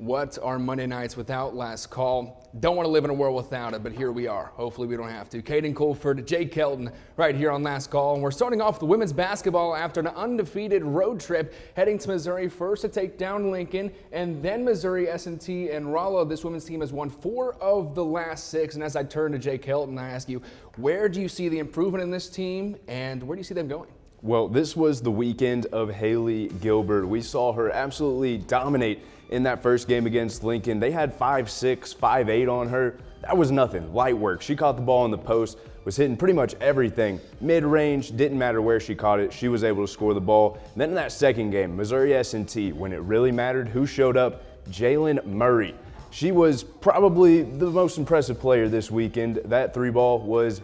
What are Monday nights without Last Call? Don't want to live in a world without it, but here we are. Hopefully we don't have to. Caden, Colford, Jake Helton right here on Last Call. And we're starting off with women's basketball after an undefeated road trip heading to Missouri first to take down Lincoln and then Missouri S&T and Rolla. This women's team has won 4 of the last 6. And as I turn to Jake Helton, I ask you, where do you see the improvement in this team and where do you see them going? Well, this was the weekend of Haley Gilbert. We saw her absolutely dominate in that first game against Lincoln. They had 5'6", 5'8" on her. That was nothing, light work. She caught the ball in the post, was hitting pretty much everything. Mid-range, didn't matter where she caught it, she was able to score the ball. And then in that second game, Missouri S&T, when it really mattered, who showed up? Jalen Murray. She was probably the most impressive player this weekend. That 3-ball was,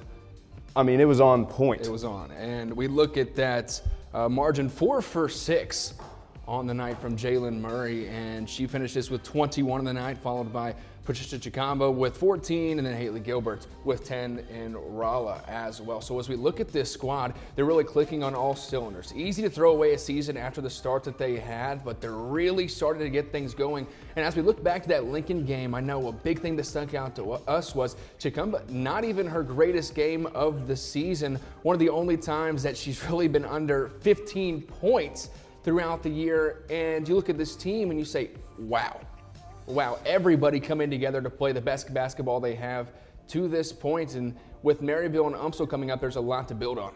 it was on point. It was on, and we look at that margin 4 for 6 on the night from Jalen Murray, and she finishes with 21 on the night, followed by Patricia Chicamba with 14, and then Haley Gilbert with 10 in Rolla as well. So as we look at this squad, they're really clicking on all cylinders. Easy to throw away a season after the start that they had, but they're really starting to get things going. And as we look back to that Lincoln game, I know a big thing that stuck out to us was Chicamba, not even her greatest game of the season. One of the only times that she's really been under 15 points throughout the year. And you look at this team and you say, wow, everybody coming together to play the best basketball they have to this point. And with Maryville and UMSL coming up, there's a lot to build on.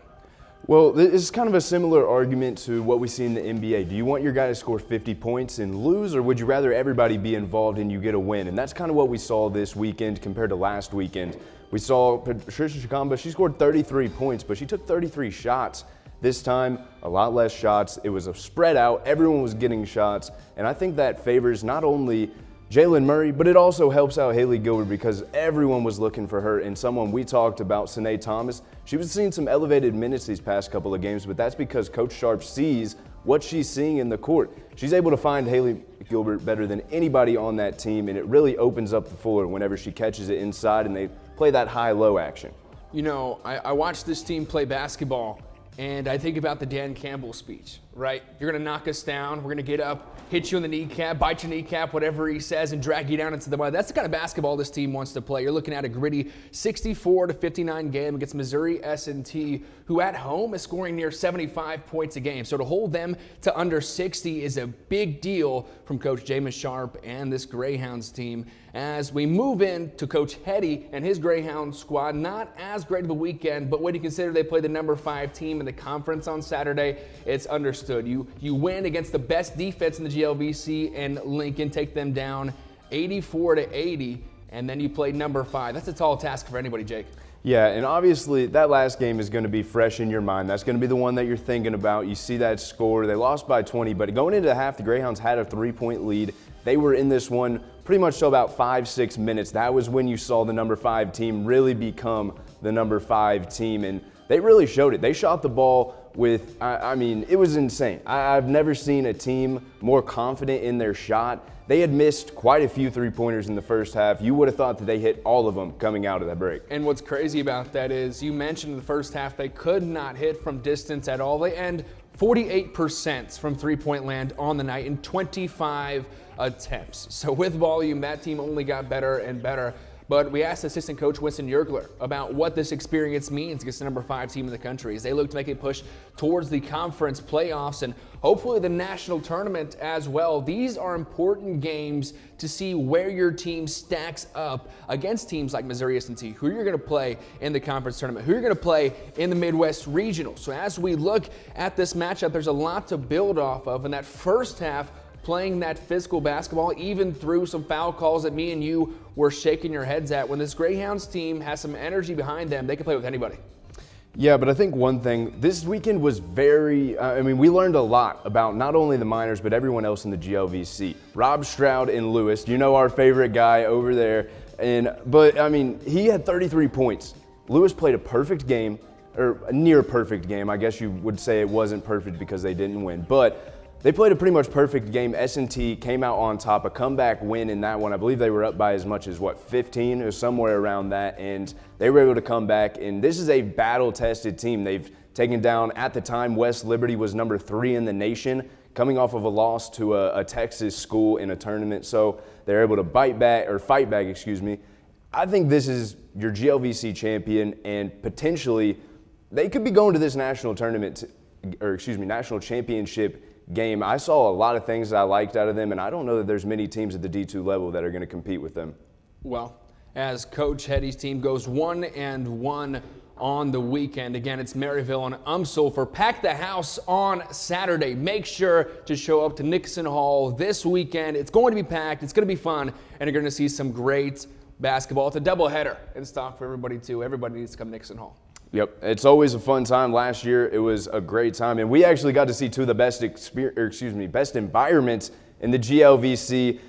Well, this is kind of a similar argument to what we see in the NBA. Do you want your guy to score 50 points and lose, or would you rather everybody be involved and you get a win? And that's kind of what we saw this weekend compared to last weekend. We saw Patricia Chicamba, she scored 33 points, but she took 33 shots. This time, a lot less shots. It was a spread out. Everyone was getting shots. And I think that favors not only Jalen Murray, but it also helps out Haley Gilbert because everyone was looking for her. And someone we talked about, Sine Thomas, she was seeing some elevated minutes these past couple of games, but that's because Coach Sharp sees what she's seeing in the court. She's able to find Haley Gilbert better than anybody on that team, and it really opens up the floor whenever she catches it inside and they play that high-low action. You know, I watched this team play basketball, and I think about the Dan Campbell speech, right? You're going to knock us down. We're going to get up, hit you in the kneecap, bite your kneecap, whatever he says, and drag you down into the mud. That's the kind of basketball this team wants to play. You're looking at a gritty 64-59 game against Missouri S&T, who at home is scoring near 75 points a game. So to hold them to under 60 is a big deal from Coach Jameis Sharp and this Greyhounds team. As we move in to Coach Hetty and his Greyhounds squad, not as great of a weekend, but when you consider they play the number 5 team in the conference on Saturday, it's understood. You win against the best defense in the GLVC and Lincoln, take them down 84-80, and then you play number 5. That's a tall task for anybody, Jake. Yeah, and obviously that last game is going to be fresh in your mind. That's going to be the one that you're thinking about. You see that score. They lost by 20, but going into the half, the Greyhounds had a 3-point lead. They were in this one pretty much till about 5-6 minutes. That was when you saw the number 5 team really become the number 5 team, and they really showed it. They shot the ball with, it was insane. I've never seen a team more confident in their shot. They had missed quite a few 3-pointers in the first half. You would have thought that they hit all of them coming out of that break. And what's crazy about that is you mentioned in the first half they could not hit from distance at all. They end 48% from 3-point land on the night in 25 attempts. So with volume, that team only got better and better. But we asked assistant coach Winston Yergler about what this experience means against the number 5 team in the country as they look to make a push towards the conference playoffs and hopefully the national tournament as well. These are important games to see where your team stacks up against teams like Missouri S&T, who you're going to play in the conference tournament, who you're going to play in the Midwest Regional. So as we look at this matchup, there's a lot to build off of. In that first half, playing that physical basketball, even through some foul calls that me and you were shaking your heads at. When this Greyhounds team has some energy behind them, they can play with anybody. Yeah, but I think one thing, this weekend was very, we learned a lot about not only the Miners, but everyone else in the GLVC. Rob Stroud and Lewis, you know our favorite guy over there. But he had 33 points. Lewis played a perfect game, or a near perfect game. I guess you would say it wasn't perfect because they didn't win. But they played a pretty much perfect game. S&T came out on top, a comeback win in that one. I believe they were up by as much as, 15 or somewhere around that, and they were able to come back. And this is a battle-tested team. They've taken down, at the time, West Liberty was number 3 in the nation, coming off of a loss to a Texas school in a tournament. So they're able to fight back. I think this is your GLVC champion, and potentially they could be going to this national championship game. I saw a lot of things that I liked out of them, and I don't know that there's many teams at the D2 level that are going to compete with them. Well, as Coach Hetty's team goes 1-1 on the weekend. Again, it's Maryville and Umsulfur. Pack the house on Saturday. Make sure to show up to Nixon Hall this weekend. It's going to be packed. It's going to be fun, and you're going to see some great basketball. It's a doubleheader in stock for everybody, too. Everybody needs to come to Nixon Hall. Yep, it's always a fun time. Last year, it was a great time, and we actually got to see two of the best environments in the GLVC.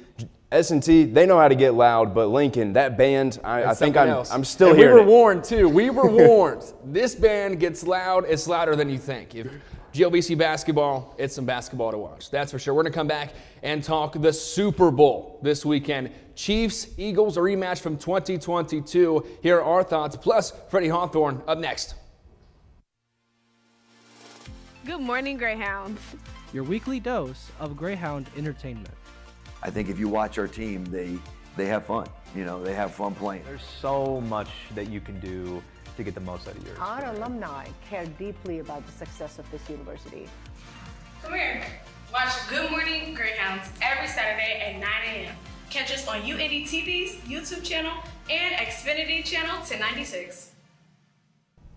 S&T, they know how to get loud, but Lincoln, that band, I think I'm still and hearing we were it. warned, too. We were warned. This band gets loud. It's louder than you think. If GLVC basketball, it's some basketball to watch. That's for sure. We're going to come back and talk the Super Bowl this weekend. Chiefs, Eagles, a rematch from 2022. Here are our thoughts, plus Freddie Hawthorne up next. Good morning, Greyhounds. Your weekly dose of Greyhound entertainment. I think if you watch our team, they have fun. You know, they have fun playing. There's so much that you can do to get the most out of yours. Our alumni care deeply about the success of this university. Come here. Watch Good Morning Greyhounds every Saturday at 9 a.m. Catch us on UINDY TV's YouTube channel and Xfinity channel 1096.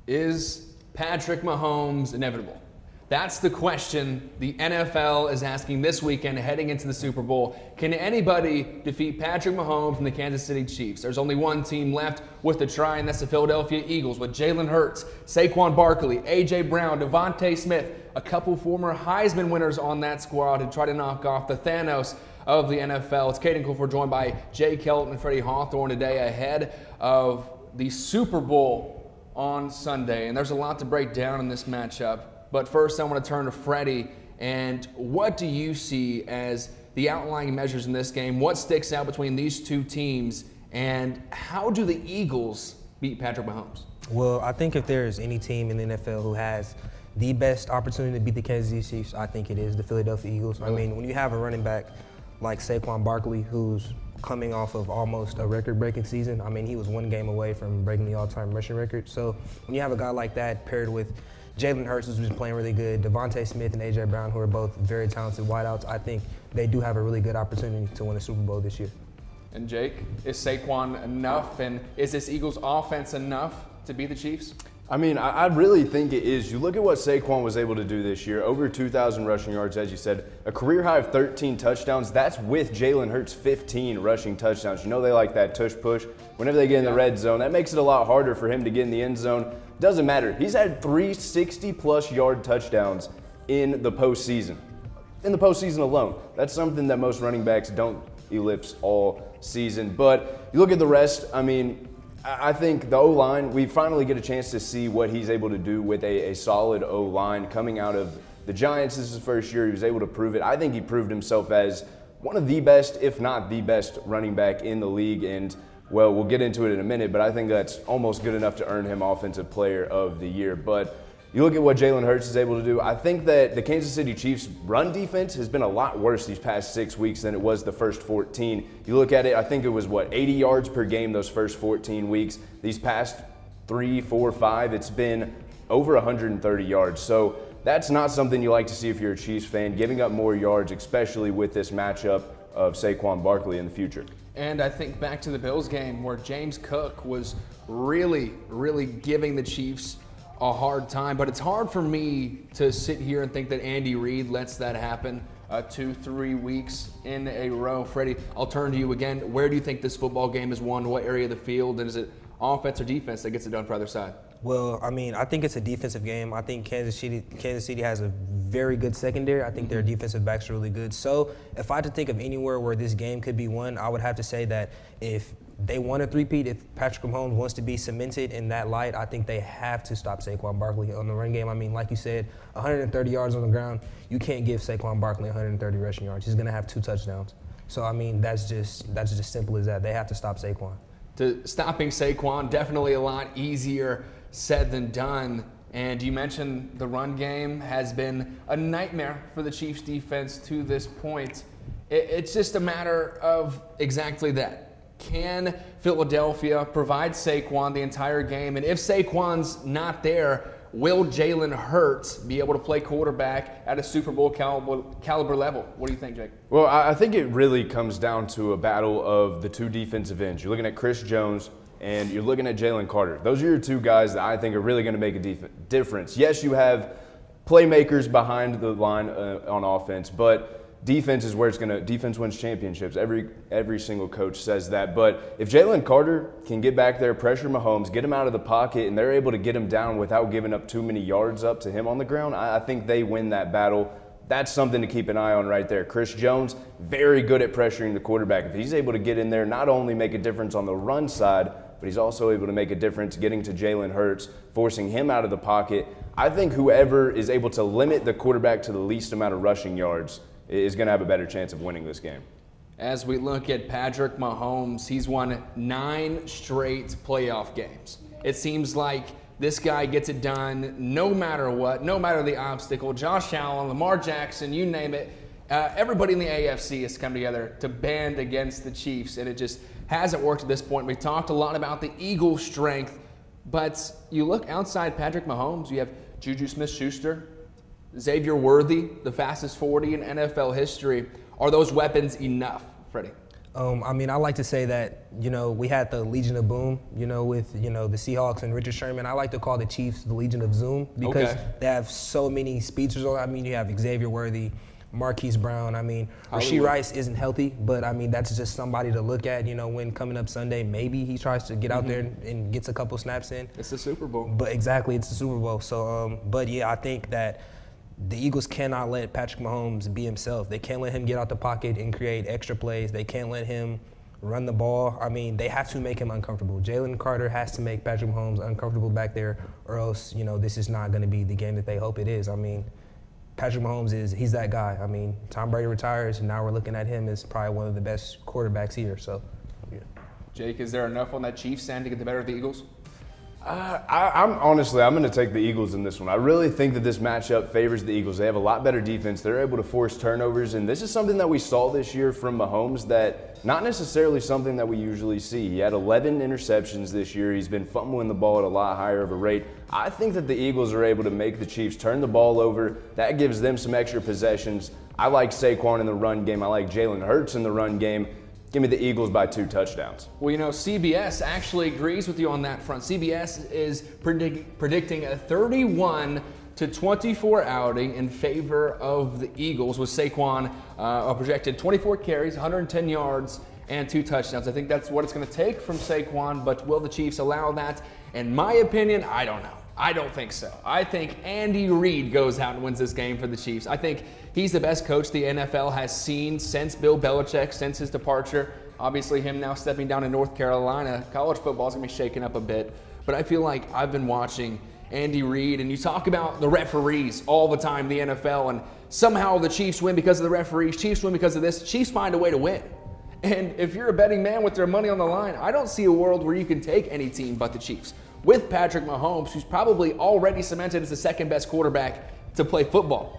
Is Patrick Mahomes inevitable? That's the question the NFL is asking this weekend heading into the Super Bowl. Can anybody defeat Patrick Mahomes and the Kansas City Chiefs? There's only one team left with the try, and that's the Philadelphia Eagles with Jalen Hurts, Saquon Barkley, A.J. Brown, Devontae Smith, a couple former Heisman winners on that squad to try to knock off the Thanos of the NFL. It's Caden Colford joined by Jake Helton and Freddie Hawthorne today ahead of the Super Bowl on Sunday. And there's a lot to break down in this matchup. But first, I want to turn to Freddie. And what do you see as the outlying measures in this game? What sticks out between these two teams? And how do the Eagles beat Patrick Mahomes? Well, I think if there is any team in the NFL who has the best opportunity to beat the Kansas City Chiefs, I think it is the Philadelphia Eagles. Really? I mean, when you have a running back like Saquon Barkley, who's coming off of almost a record-breaking season. I mean, he was one game away from breaking the all-time rushing record. So when you have a guy like that paired with Jalen Hurts, who's been playing really good, Devontae Smith and A.J. Brown, who are both very talented wideouts, I think they do have a really good opportunity to win the Super Bowl this year. And Jake, is Saquon enough? And is this Eagles offense enough to beat the Chiefs? I mean, I really think it is. You look at what Saquon was able to do this year, over 2,000 rushing yards, as you said, a career high of 13 touchdowns. That's with Jalen Hurts' 15 rushing touchdowns. You know they like that tush-push. Whenever they get in the red zone, that makes it a lot harder for him to get in the end zone. Doesn't matter. He's had 3 60-plus yard touchdowns in the postseason. In the postseason alone. That's something that most running backs don't ellipse all season. But you look at the rest, I mean, I think the O-line, we finally get a chance to see what he's able to do with a solid O-line coming out of the Giants. This is his first year. He was able to prove it. I think he proved himself as one of the best, if not the best, running back in the league. And, well, we'll get into it in a minute, but I think that's almost good enough to earn him Offensive Player of the Year. But you look at what Jalen Hurts is able to do. I think that the Kansas City Chiefs' run defense has been a lot worse these past 6 weeks than it was the first 14. You look at it, I think it was, 80 yards per game those first 14 weeks. These past 3, 4, 5, it's been over 130 yards. So that's not something you like to see if you're a Chiefs fan, giving up more yards, especially with this matchup of Saquon Barkley in the future. And I think back to the Bills game where James Cook was really, really giving the Chiefs a hard time, but it's hard for me to sit here and think that Andy Reid lets that happen 2-3 weeks in a row. Freddie, I'll turn to you again. Where do you think this football game is won? What area of the field? And is it offense or defense that gets it done for either side? Well, I mean, I think it's a defensive game. I think Kansas City has a very good secondary. I think their defensive backs are really good. So if I had to think of anywhere where this game could be won, I would have to say that if they want a three-peat, if Patrick Mahomes wants to be cemented in that light, I think they have to stop Saquon Barkley on the run game. I mean, like you said, 130 yards on the ground, you can't give Saquon Barkley 130 rushing yards. He's going to have 2 touchdowns. So, I mean, that's just simple as that. They have to stop Saquon. Stopping Saquon, definitely a lot easier said than done. And you mentioned the run game has been a nightmare for the Chiefs defense to this point. It's just a matter of exactly that. Can Philadelphia provide Saquon the entire game? And if Saquon's not there, will Jalen Hurts be able to play quarterback at a Super Bowl caliber level? What do you think, Jake? Well, I think it really comes down to a battle of the two defensive ends. You're looking at Chris Jones and you're looking at Jalen Carter. Those are your two guys that I think are really going to make a difference. Yes, you have playmakers behind the line on offense, but defense is where defense wins championships. Every single coach says that. But if Jalen Carter can get back there, pressure Mahomes, get him out of the pocket, and they're able to get him down without giving up too many yards up to him on the ground, I think they win that battle. That's something to keep an eye on right there. Chris Jones, very good at pressuring the quarterback. If he's able to get in there, not only make a difference on the run side, but he's also able to make a difference getting to Jalen Hurts, forcing him out of the pocket. I think whoever is able to limit the quarterback to the least amount of rushing yards is going to have a better chance of winning this game. As we look at Patrick Mahomes, he's won 9 straight playoff games. It seems like this guy gets it done no matter what, no matter the obstacle. Josh Allen, Lamar Jackson, you name it. Everybody in the AFC has come together to band against the Chiefs, and it just hasn't worked at this point. We talked a lot about the Eagles' strength, but you look outside Patrick Mahomes, you have Juju Smith-Schuster, Xavier Worthy, the fastest 40 in NFL history. Are those weapons enough, Freddie? I mean, I like to say that, we had the Legion of Boom, with, the Seahawks and Richard Sherman. I like to call the Chiefs the Legion of Zoom because they have so many speedsters. I mean, you have Xavier Worthy, Marquise Brown. I mean, Rashee Rice isn't healthy, but, I mean, that's just somebody to look at, when coming up Sunday, maybe he tries to get out there and gets a couple snaps in. It's the Super Bowl. But exactly, it's the Super Bowl. So, but, yeah, I think that the Eagles cannot let Patrick Mahomes be himself. They can't let him get out the pocket and create extra plays. They can't let him run the ball. I mean, they have to make him uncomfortable. Jalen Carter has to make Patrick Mahomes uncomfortable back there, or else, this is not going to be the game that they hope it is. I mean, Patrick Mahomes he's that guy. I mean, Tom Brady retires, and now we're looking at him as probably one of the best quarterbacks here. So, yeah. Jake, is there enough on that Chiefs end to get the better of the Eagles? I'm going to take the Eagles in this one. I really think that this matchup favors the Eagles. They have a lot better defense. They're able to force turnovers, and this is something that we saw this year from Mahomes that not necessarily something that we usually see. He had 11 interceptions this year. He's been fumbling the ball at a lot higher of a rate. I think that the Eagles are able to make the Chiefs turn the ball over. That gives them some extra possessions. I like Saquon in the run game. I like Jalen Hurts in the run game. Give me the Eagles by 2 touchdowns. Well, CBS actually agrees with you on that front. CBS is predicting a 31-24 outing in favor of the Eagles, with Saquon a projected 24 carries, 110 yards, and 2 touchdowns. I think that's what it's going to take from Saquon, but will the Chiefs allow that? In my opinion, I don't know. I don't think so. I think Andy Reid goes out and wins this game for the Chiefs. I think he's the best coach the NFL has seen since Bill Belichick, since his departure. Obviously, him now stepping down in North Carolina. College football is going to be shaken up a bit. But I feel like I've been watching Andy Reid, and you talk about the referees all the time in the NFL, and somehow the Chiefs win because of the referees. Chiefs win because of this. Chiefs find a way to win. And if you're a betting man with their money on the line, I don't see a world where you can take any team but the Chiefs. With Patrick Mahomes, who's probably already cemented as the second best quarterback to play football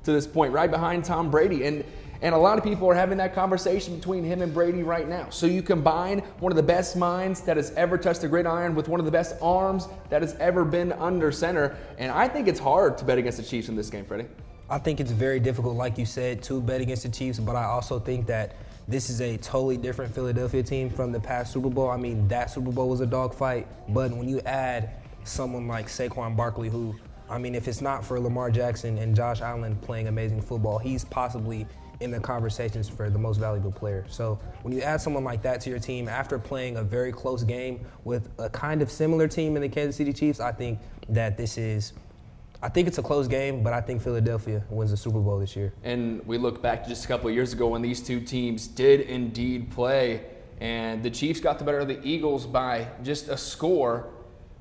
to this point, right behind Tom Brady. And a lot of people are having that conversation between him and Brady right now. So you combine one of the best minds that has ever touched the gridiron with one of the best arms that has ever been under center. And I think it's hard to bet against the Chiefs in this game, Freddie. I think it's very difficult, like you said, to bet against the Chiefs, but I also think that this is a totally different Philadelphia team from the past Super Bowl. I mean, that Super Bowl was a dogfight, but when you add someone like Saquon Barkley, who, I mean, if it's not for Lamar Jackson and Josh Allen playing amazing football, he's possibly in the conversations for the most valuable player. So when you add someone like that to your team after playing a very close game with a kind of similar team in the Kansas City Chiefs, I think that I think it's a close game, but I think Philadelphia wins the Super Bowl this year. And we look back to just a couple of years ago when these two teams did indeed play, and the Chiefs got the better of the Eagles by just a score.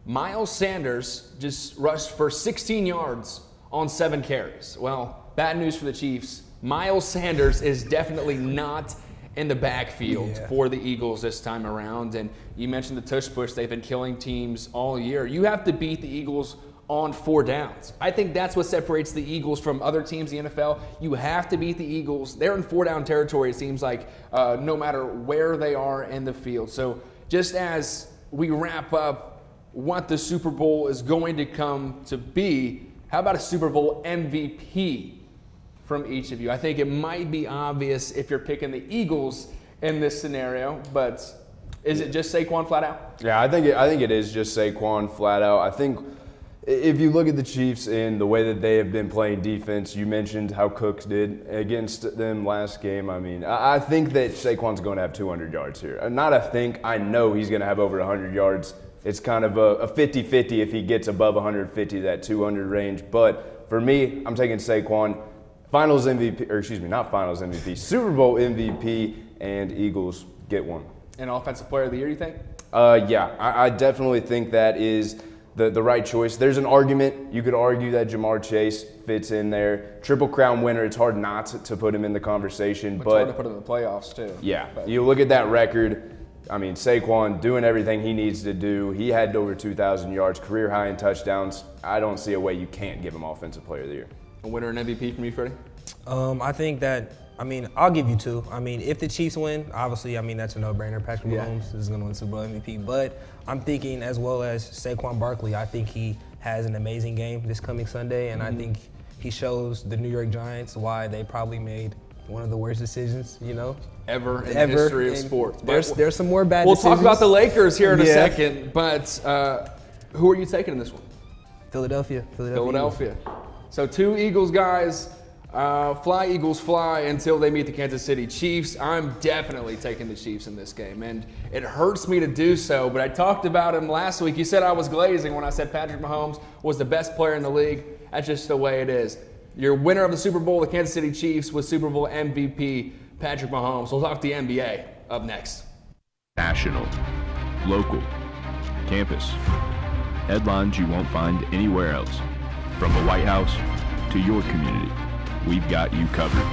Miles Sanders just rushed for 16 yards on 7 carries. Well, bad news for the Chiefs. Miles Sanders is definitely not in the backfield for the Eagles this time around. And you mentioned the tush push. They've been killing teams all year. You have to beat the Eagles on 4 downs. I think that's what separates the Eagles from other teams in the NFL. You have to beat the Eagles. They're in 4-down territory, it seems like, no matter where they are in the field. So just as we wrap up what the Super Bowl is going to come to be, how about a Super Bowl MVP from each of you? I think it might be obvious if you're picking the Eagles in this scenario, but is it just Saquon flat out? Yeah, I think it is just Saquon flat out. I think if you look at the Chiefs and the way that they have been playing defense, you mentioned how Cooks did against them last game. I mean, I think that Saquon's going to have 200 yards here. Not a think, I know he's going to have over 100 yards. It's kind of a 50-50 if he gets above 150, that 200 range. But for me, I'm taking Saquon. Finals MVP, or excuse me, not Finals MVP, Super Bowl MVP, and Eagles get one. And Offensive Player of the Year, you think? Yeah, I definitely think that is the right choice. There's an argument. You could argue that Jamar Chase fits in there. Triple Crown winner, it's hard not to put him in the conversation. But it's hard to put him in the playoffs, too. Yeah, you look at that record. I mean, Saquon doing everything he needs to do. He had over 2,000 yards, career high in touchdowns. I don't see a way you can't give him Offensive Player of the Year. A winner and MVP from you, Freddie? I think that, I'll give you 2. If the Chiefs win, obviously, that's a no-brainer. Patrick Mahomes is going to win Super Bowl MVP. But I'm thinking as well as Saquon Barkley, I think he has an amazing game this coming Sunday. And I think he shows the New York Giants why they probably made one of the worst decisions, ever in the history of sports. There's some more bad We'll decisions. talk about the Lakers here in a second, but who are you taking in this one? Philadelphia. So 2 Eagles guys, fly Eagles fly until they meet the Kansas City Chiefs. I'm definitely taking the Chiefs in this game, and it hurts me to do so, but I talked about him last week. You said I was glazing when I said Patrick Mahomes was the best player in the league. That's just the way it is. Your winner of the Super Bowl, the Kansas City Chiefs, with Super Bowl MVP Patrick Mahomes. We'll talk the NBA up next. National, local, campus. Headlines you won't find anywhere else. From the White House to your community, we've got you covered.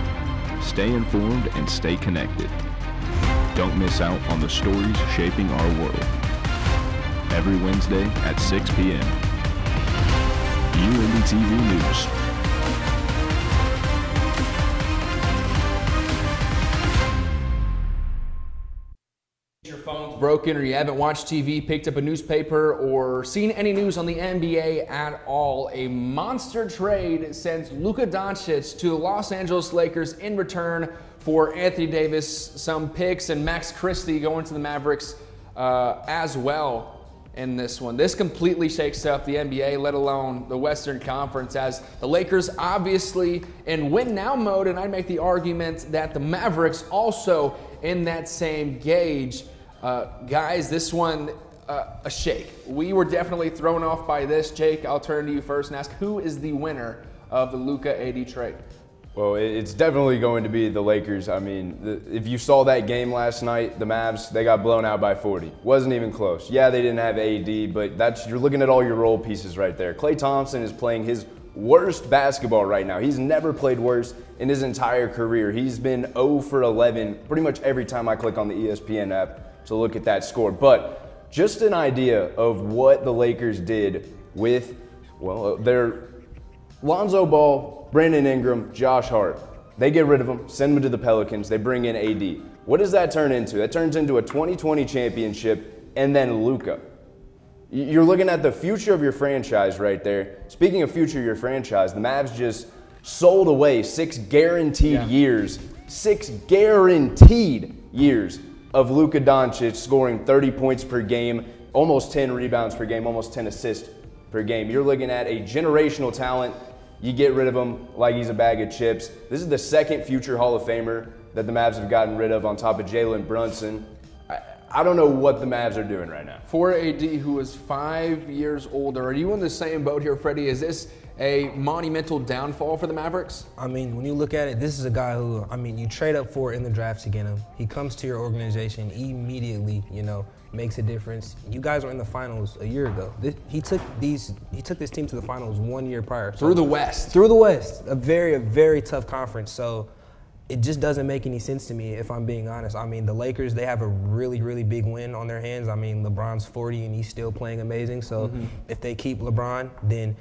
Stay informed and stay connected. Don't miss out on the stories shaping our world. Every Wednesday at 6 p.m. UINDY TV News. Your phone's broken or you haven't watched TV, picked up a newspaper, or seen any news on the NBA at all, a monster trade sends Luka Doncic to the Los Angeles Lakers in return for Anthony Davis, some picks, and Max Christie going to the Mavericks as well in this one. This completely shakes up the NBA, let alone the Western Conference, as the Lakers obviously in win-now mode, and I'd make the argument that the Mavericks also in that same gauge. Guys, this one, a shake. We were definitely thrown off by this. Jake, I'll turn to you first and ask, who is the winner of the Luka AD trade? Well, it's definitely going to be the Lakers. If you saw that game last night, the Mavs, they got blown out by 40. Wasn't even close. Yeah, they didn't have AD, but you're looking at all your role pieces right there. Klay Thompson is playing his worst basketball right now. He's never played worse in his entire career. He's been 0 for 11 pretty much every time I click on the ESPN app to look at that score. But just an idea of what the Lakers did with, their Lonzo Ball, Brandon Ingram, Josh Hart. They get rid of them, send them to the Pelicans, they bring in AD. What does that turn into? That turns into a 2020 championship and then Luka. You're looking at the future of your franchise right there. Speaking of future of your franchise, the Mavs just sold away 6 guaranteed years. 6 guaranteed years of Luka Doncic scoring 30 points per game, almost 10 rebounds per game, almost 10 assists per game. You're looking at a generational talent. You get rid of him like he's a bag of chips. This is the second future Hall of Famer that the Mavs have gotten rid of on top of Jalen Brunson. I don't know what the Mavs are doing right now. For AD, who is 5 years older, are you in the same boat here, Freddie? Is this a monumental downfall for the Mavericks? When you look at it, this is a guy who, you trade up for in the draft to get him. He comes to your organization immediately, makes a difference. You guys were in the finals a year ago. He took this team to the finals 1 year prior. Through the West. Through the West, a very tough conference. So it just doesn't make any sense to me, if I'm being honest. I mean, the Lakers, they have a really, really big win on their hands. I mean, LeBron's 40 and he's still playing amazing. So if they keep LeBron, then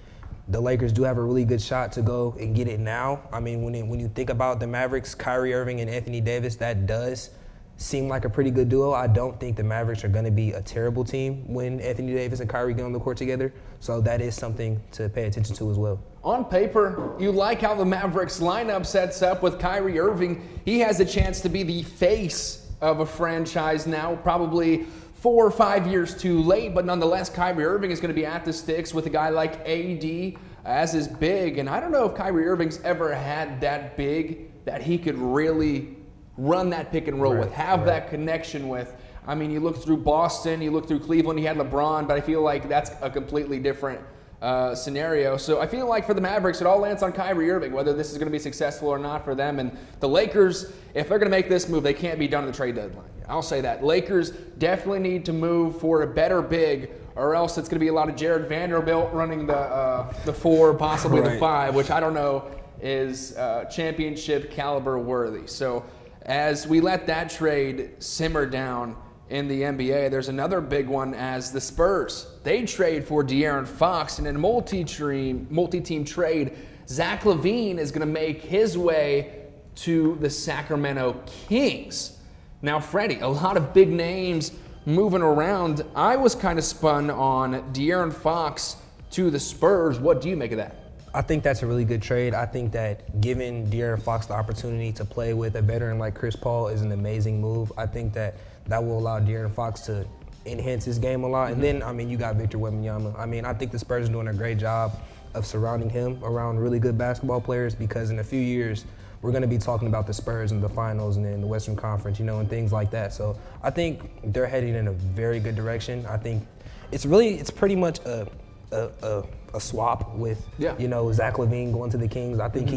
the Lakers do have a really good shot to go and get it now. I mean, when you think about the Mavericks, Kyrie Irving and Anthony Davis, that does seem like a pretty good duo. I don't think the Mavericks are going to be a terrible team when Anthony Davis and Kyrie get on the court together. So that is something to pay attention to as well. On paper, you like how the Mavericks lineup sets up with Kyrie Irving. He has a chance to be the face of a franchise now, probably 4 or 5 years too late, but nonetheless, Kyrie Irving is going to be at the sticks with a guy like AD as his big. And I don't know if Kyrie Irving's ever had that big that he could really run that pick and roll with, have that connection with. I mean, you look through Boston, you look through Cleveland, he had LeBron, but I feel like that's a completely different scenario. So I feel like for the Mavericks, it all lands on Kyrie Irving, whether this is going to be successful or not for them. And the Lakers, if they're going to make this move, they can't be done at the trade deadline. I'll say that. Lakers definitely need to move for a better big, or else it's going to be a lot of Jared Vanderbilt running the 4, possibly the 5, which I don't know is championship caliber worthy. So as we let that trade simmer down in the NBA, there's another big one as the Spurs. They trade for De'Aaron Fox, and in a multi-team trade, Zach LaVine is going to make his way to the Sacramento Kings. Now, Freddie, a lot of big names moving around. I was kind of spun on De'Aaron Fox to the Spurs. What do you make of that? I think that's a really good trade. I think that giving De'Aaron Fox the opportunity to play with a veteran like Chris Paul is an amazing move. I think that will allow De'Aaron Fox to enhance his game a lot. And then, I mean, you got Victor Wembanyama. I mean, I think the Spurs are doing a great job of surrounding him around really good basketball players, because in a few years, we're going to be talking about the Spurs in the finals and in the Western Conference, you know, and things like that. So I think they're heading in a very good direction. I think it's pretty much a swap with, you know, Zach LaVine going to the Kings. I think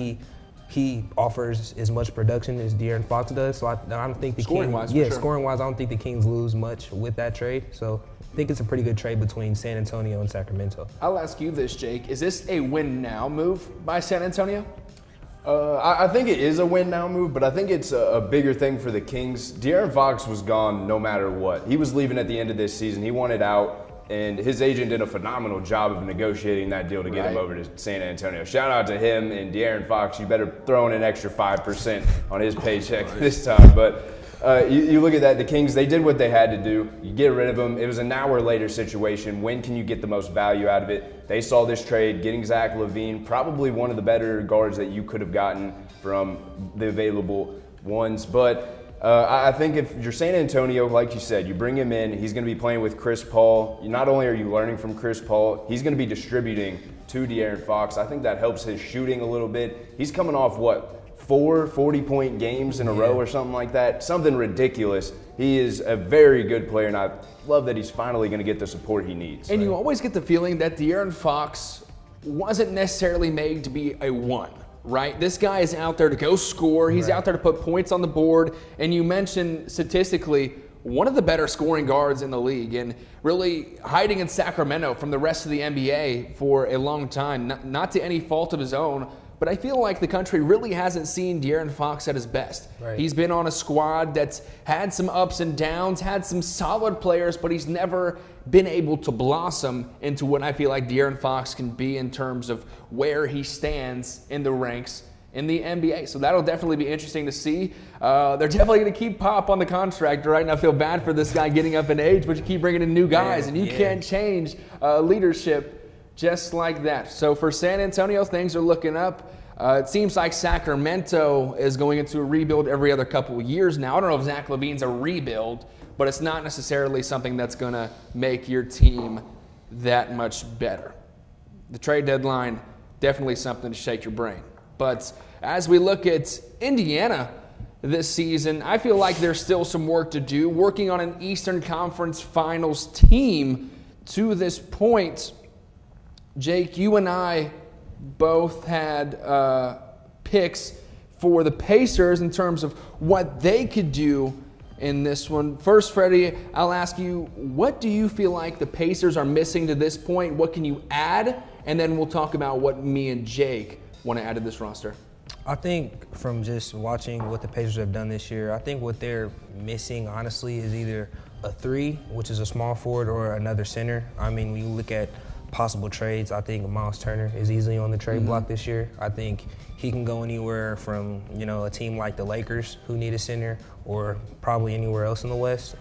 he offers as much production as De'Aaron Fox does. So I don't think the scoring-wise, I don't think the Kings lose much with that trade. So I think it's a pretty good trade between San Antonio and Sacramento. I'll ask you this, Jake. Is this a win-now move by San Antonio? I think it is a win-now move, but I think it's a bigger thing for the Kings. De'Aaron Fox was gone no matter what. He was leaving at the end of this season. He wanted out. And his agent did a phenomenal job of negotiating that deal to get him over to San Antonio. Shout out to him and De'Aaron Fox. You better throw in an extra 5% on his paycheck this time. But you look at that, the Kings, they did what they had to do. You get rid of him. It was a now or later situation. When can you get the most value out of it? They saw this trade, getting Zach LaVine, probably one of the better guards that you could have gotten from the available ones. But I think if you're San Antonio, like you said, you bring him in, he's going to be playing with Chris Paul. Not only are you learning from Chris Paul, he's going to be distributing to De'Aaron Fox. I think that helps his shooting a little bit. He's coming off, 4 40-point games in a row or something like that? Something ridiculous. He is a very good player, and I love that he's finally going to get the support he needs. And you always get the feeling that De'Aaron Fox wasn't necessarily made to be a 1. Right? This guy is out there to go score. He's out there to put points on the board. And you mentioned statistically one of the better scoring guards in the league, and really hiding in Sacramento from the rest of the NBA for a long time, not to any fault of his own. But I feel like the country really hasn't seen De'Aaron Fox at his best. He's been on a squad that's had some ups and downs, had some solid players, but he's never been able to blossom into what I feel like De'Aaron Fox can be in terms of where he stands in the ranks in the NBA. So that'll definitely be interesting to see. They're definitely going to keep Pop on the contract, right? And I feel bad for this guy getting up in age, but you keep bringing in new guys, and you can't change leadership just like that. So for San Antonio, things are looking up. It seems like Sacramento is going into a rebuild every other couple of years now. I don't know if Zach LaVine's a rebuild, but it's not necessarily something that's going to make your team that much better. The trade deadline, definitely something to shake your brain. But as we look at Indiana this season, I feel like there's still some work to do, working on an Eastern Conference Finals team to this point. Jake, you and I both had picks for the Pacers in terms of what they could do in this one. First, Freddie, I'll ask you, what do you feel like the Pacers are missing to this point? What can you add? And then we'll talk about what me and Jake want to add to this roster. I think from just watching what the Pacers have done this year, I think what they're missing, honestly, is either a 3, which is a small forward, or another center. I mean, when you look at possible trades, I think Miles Turner is easily on the trade block this year. I think he can go anywhere from, a team like the Lakers, who need a center, or probably anywhere else in the West.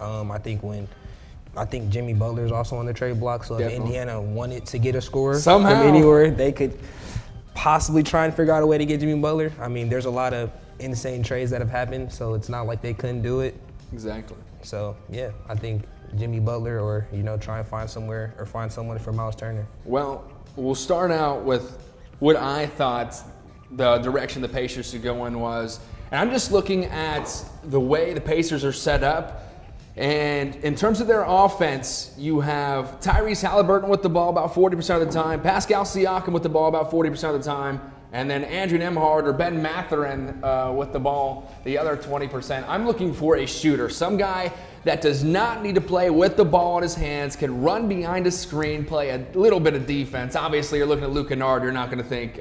I think Jimmy Butler is also on the trade block, so if Indiana wanted to get a scorer from anywhere, they could possibly try and figure out a way to get Jimmy Butler. I mean, there's a lot of insane trades that have happened, so it's not like they couldn't do it. Exactly. So, yeah, I think Jimmy Butler, or, try and find somewhere or find someone for Miles Turner. Well, we'll start out with what I thought the direction the Pacers should go in was. And I'm just looking at the way the Pacers are set up. And in terms of their offense, you have Tyrese Haliburton with the ball about 40% of the time, Pascal Siakam with the ball about 40% of the time, and then Andrew Nembhard or Ben Mathurin with the ball the other 20%. I'm looking for a shooter, some guy that does not need to play with the ball in his hands, can run behind a screen, play a little bit of defense. Obviously, you're looking at Luka Doncic, you're not going to think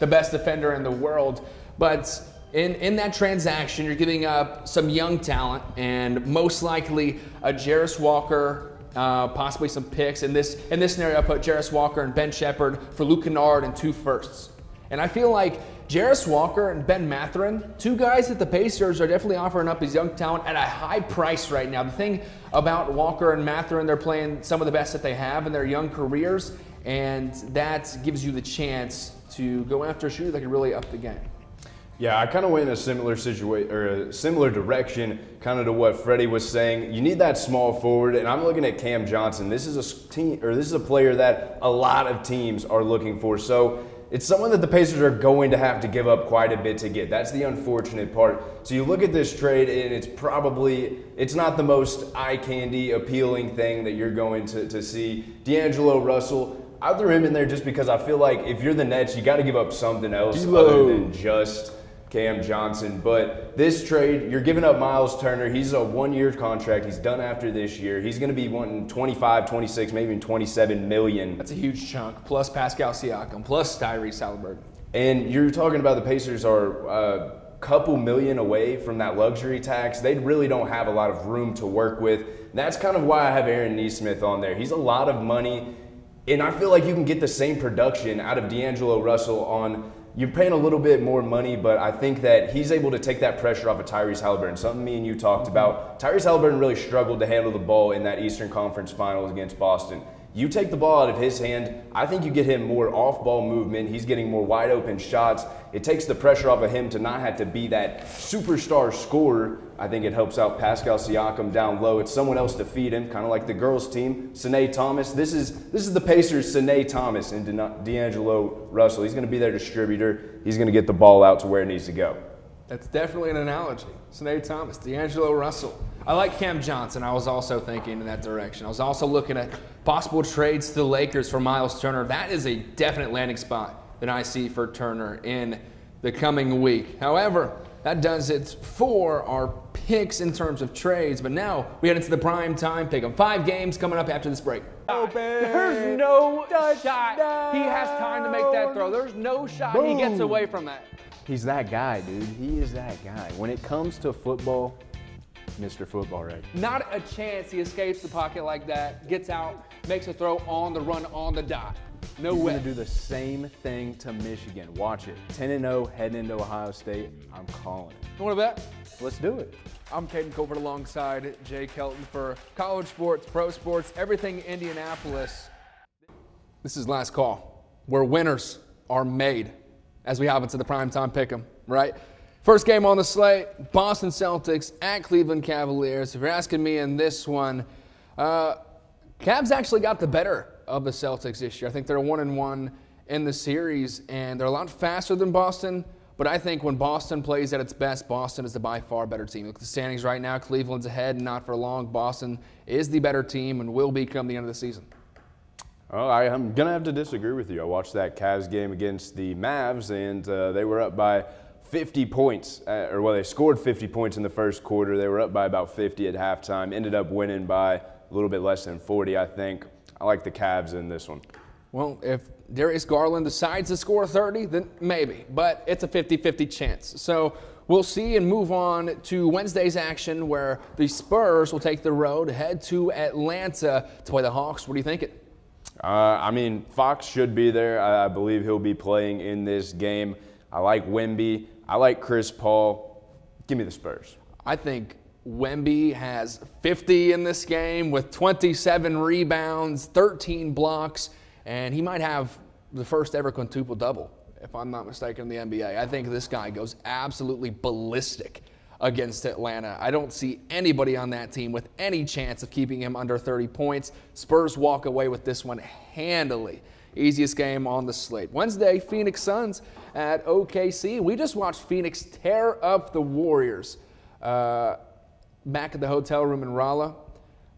the best defender in the world, but in that transaction, you're giving up some young talent and most likely a Jarris Walker, possibly some picks. In this scenario, I put Jarris Walker and Ben Shepherd for Luka Doncic and 2 firsts. And I feel like Jarris Walker and Ben Mathurin, 2 guys that the Pacers are definitely offering up as young talent at a high price right now. The thing about Walker and Mathurin, they're playing some of the best that they have in their young careers, and that gives you the chance to go after a shooter that can really up the game. Yeah, I kind of went in a similar situation or a similar direction, kind of to what Freddie was saying. You need that small forward, and I'm looking at Cam Johnson. This is a player that a lot of teams are looking for. So it's someone that the Pacers are going to have to give up quite a bit to get. That's the unfortunate part. So you look at this trade, and it's not the most eye candy appealing thing that you're going to see. D'Angelo Russell, I threw him in there just because I feel like if you're the Nets, you got to give up something else other than just Cam Johnson. But this trade, you're giving up Miles Turner. He's a 1-year contract. He's done after this year. He's going to be wanting 25, 26, maybe even 27 million. That's a huge chunk, plus Pascal Siakam, plus Tyrese Haliburton. And you're talking about the Pacers are a couple million away from that luxury tax. They really don't have a lot of room to work with. That's kind of why I have Aaron Nesmith on there. He's a lot of money, and I feel like you can get the same production out of D'Angelo Russell on. You're paying a little bit more money, but I think that he's able to take that pressure off of Tyrese Haliburton, something me and you talked about. Tyrese Haliburton really struggled to handle the ball in that Eastern Conference Finals against Boston. You take the ball out of his hand, I think you get him more off-ball movement. He's getting more wide-open shots. It takes the pressure off of him to not have to be that superstar scorer. I think it helps out Pascal Siakam down low. It's someone else to feed him, kind of like the girls' team. Sine Thomas. This is the Pacers' Sine Thomas and D'Angelo Russell. He's going to be their distributor. He's going to get the ball out to where it needs to go. That's definitely an analogy. Sine Thomas, D'Angelo Russell. I like Cam Johnson. I was also thinking in that direction. I was also looking at possible trades to the Lakers for Miles Turner. That is a definite landing spot that I see for Turner in the coming week. However, that does it for our picks in terms of trades. But now we head into the Primetime Pick Em. 5 games coming up after this break. There's no shot he has time to make that throw. There's no shot he gets away from that. He's that guy, dude. He is that guy. When it comes to football, Mr. Football, right? Not a chance he escapes the pocket like that, gets out, makes a throw on the run, on the dot. No way. He's going to do the same thing to Michigan. Watch it. 10-0 heading into Ohio State. I'm calling it. You want to bet? Let's do it. I'm Caden Colford alongside Jake Helton for college sports, pro sports, everything Indianapolis. This is last call, where winners are made as we hop into the Primetime Pick 'em, right? First game on the slate, Boston Celtics at Cleveland Cavaliers. If you're asking me in this one, Cavs actually got the better of the Celtics this year. I think they're 1-1 in the series, and they're a lot faster than Boston. But I think when Boston plays at its best, Boston is the by far better team. Look at the standings right now. Cleveland's ahead, and not for long. Boston is the better team and will be come the end of the season. Oh, I'm going to have to disagree with you. I watched that Cavs game against the Mavs, and they were up by 50 points. They scored 50 points in the first quarter. They were up by about 50 at halftime. Ended up winning by a little bit less than 40, I think. I like the Cavs in this one. Well, if Darius Garland decides to score 30, then maybe, but it's a 50-50 chance. So we'll see and move on to Wednesday's action where the Spurs will take the road, head to Atlanta to play the Hawks. What are you thinking? I mean, Fox should be there. I believe he'll be playing in this game. I like Wemby. I like Chris Paul. Give me the Spurs. I think Wemby has 50 in this game with 27 rebounds, 13 blocks, and he might have the first ever quintuple-double, if I'm not mistaken, in the NBA. I think this guy goes absolutely ballistic against Atlanta. I don't see anybody on that team with any chance of keeping him under 30 points. Spurs walk away with this one handily. Easiest game on the slate. Wednesday, Phoenix Suns at OKC. We just watched Phoenix tear up the Warriors back at the hotel room in Raleigh.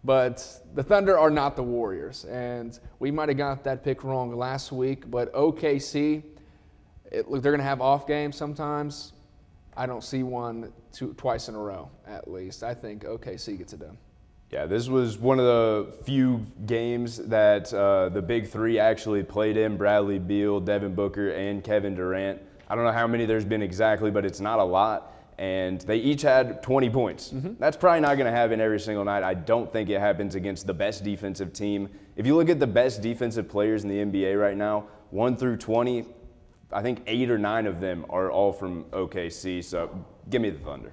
But the Thunder are not the Warriors. And we might have got that pick wrong last week. But OKC, look, they're going to have off games sometimes. I don't see one twice in a row, at least. I think OKC gets it done. Yeah, this was one of the few games that the big three actually played in. Bradley Beal, Devin Booker, and Kevin Durant. I don't know how many there's been exactly, but it's not a lot. And they each had 20 points. That's probably not going to happen every single night. I don't think it happens against the best defensive team. If you look at the best defensive players in the NBA right now, 1 through 20, I think 8 or 9 of them are all from OKC. So give me the Thunder.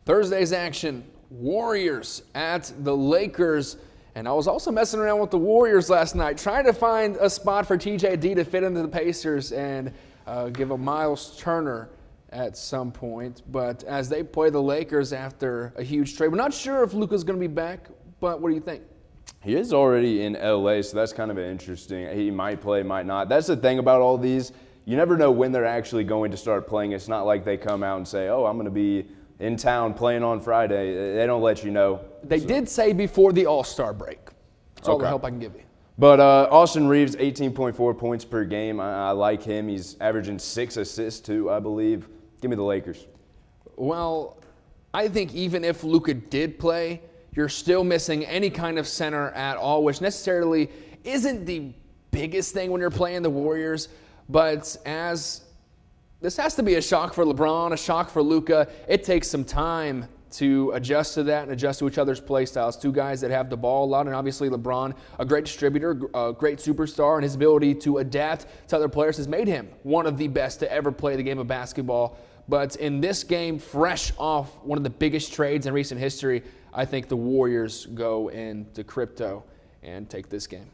Thursday's action, Warriors at the Lakers. And I was also messing around with the Warriors last night, trying to find a spot for TJD to fit into the Pacers and give a Miles Turner at some point. But as they play the Lakers after a huge trade, we're not sure if Luka's going to be back, but what do you think? He is already in LA, so that's kind of interesting. He might play, might not. That's the thing about all these. You never know when they're actually going to start playing. It's not like they come out and say, oh, I'm going to be in town playing on Friday. They don't let you know. They did say before the All-Star break. That's all the help I can give you. But Austin Reeves, 18.4 points per game. I like him. He's averaging 6 assists too, I believe. Give me the Lakers. Well, I think even if Luka did play, you're still missing any kind of center at all, which necessarily isn't the biggest thing when you're playing the Warriors. But as this has to be a shock for LeBron, a shock for Luka, it takes some time to adjust to that and adjust to each other's play styles. Two guys that have the ball a lot, and obviously LeBron, a great distributor, a great superstar, and his ability to adapt to other players has made him one of the best to ever play the game of basketball. But in this game, fresh off one of the biggest trades in recent history, I think the Warriors go into crypto and take this game.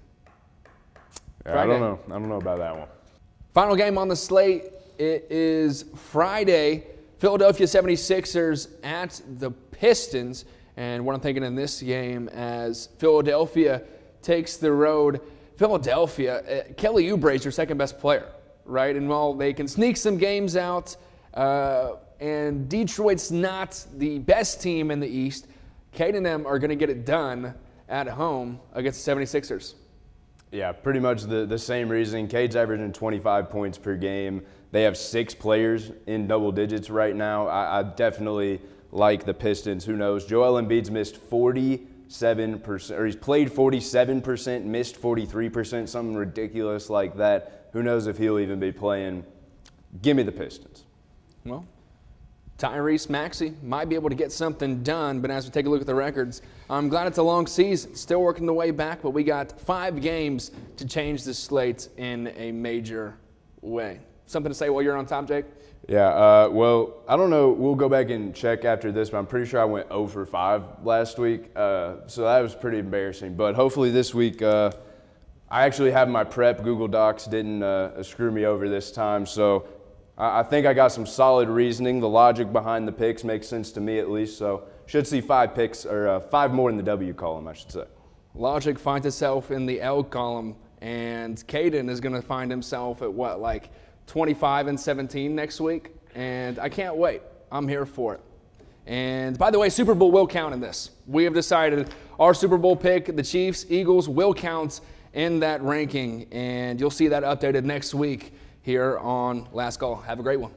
Yeah, I don't know. I don't know about that one. Final game on the slate, it is Friday. Philadelphia 76ers at the Pistons. And what I'm thinking in this game as Philadelphia takes the road. Philadelphia, Kelly Oubre is your second best player, right? And while they can sneak some games out, and Detroit's not the best team in the East, Caden and them are going to get it done at home against the 76ers. Yeah, pretty much the same reasoning. Cade's averaging 25 points per game. They have 6 players in double digits right now. I definitely like the Pistons. Who knows? Joel Embiid's missed 47%, or he's played 47%, missed 43%, something ridiculous like that. Who knows if he'll even be playing? Give me the Pistons. Well, Tyrese Maxey might be able to get something done, but as we take a look at the records, I'm glad it's a long season. Still working the way back, but we got 5 games to change the slate in a major way. Something to say while you're on top, Jake? Yeah, well, I don't know. We'll go back and check after this, but I'm pretty sure I went 0 for 5 last week, so that was pretty embarrassing. But hopefully this week, I actually have my prep. Google Docs didn't screw me over this time, so I think I got some solid reasoning. The logic behind the picks makes sense to me at least, so should see 5 picks, or 5 more in the W column, I should say. Logic finds itself in the L column, and Caden is going to find himself at what, like 25 and 17 next week, and I can't wait. I'm here for it. And by the way, Super Bowl will count in this. We have decided our Super Bowl pick, the Chiefs, Eagles, will count in that ranking, and you'll see that updated next week here on Last Call. Have a great one.